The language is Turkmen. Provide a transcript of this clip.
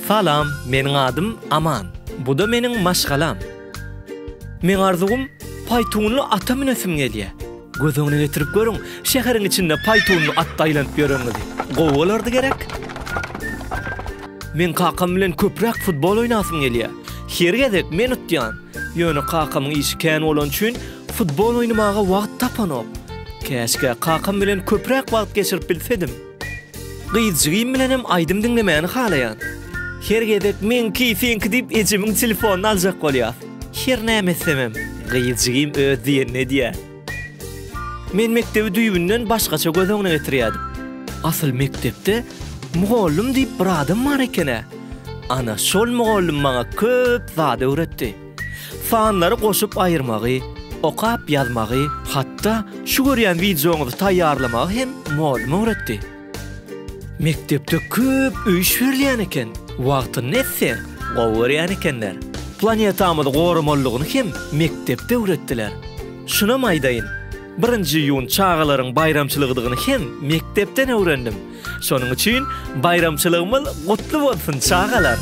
Salam, meniň adym Aman. Bu da meniň maşgalam. Men arzugum paytunly ata minesim gelýär. Gözüňe getirip görüň, şäheriň içinde paytunly at taýlanyp ýöreňdi. Gowalardy gerek. Men kakam bilen köprek futbol oynasym gelýär. Hergedek men utýan. Ýöne kakamyň işi kän bolan üçin futbol oynamaga wagt tapanok. Käşke kakam bilen köprek wagt geçirip bilsedim. Gyýjygym bilenem aýdym dinlemäni halaýan. Hergedek men keyfinki dip ejimiň telefonuny aljak bolýar. Her näme etsemem, gyýjygym öz diýen edýär. Men mektebi düýbünden başgaça gözüňe getirýärdim. Asyl mektepde mugallim diýip bir adam bar ekene. Ana şol mugallim maňa köp zada öğretdi. Fanlary goşup aýyrmagy, okap ýazmagy, hatda şu görýän videoňyzy taýýarlamagy hem mugallim öğretdi. Mektepde köp iş berilýän eken. Wagtyny netse, gowurýan ekenler. Planetamyzy gorumalygyny hem mektepde öğretdiler. Şuna maýdaýyn. 1-nji ýyl çağalaryň bayramçylygyny hem mektepden öwrendim. Şonuň üçin bayramçylygymyz gutly bolsun çağalar.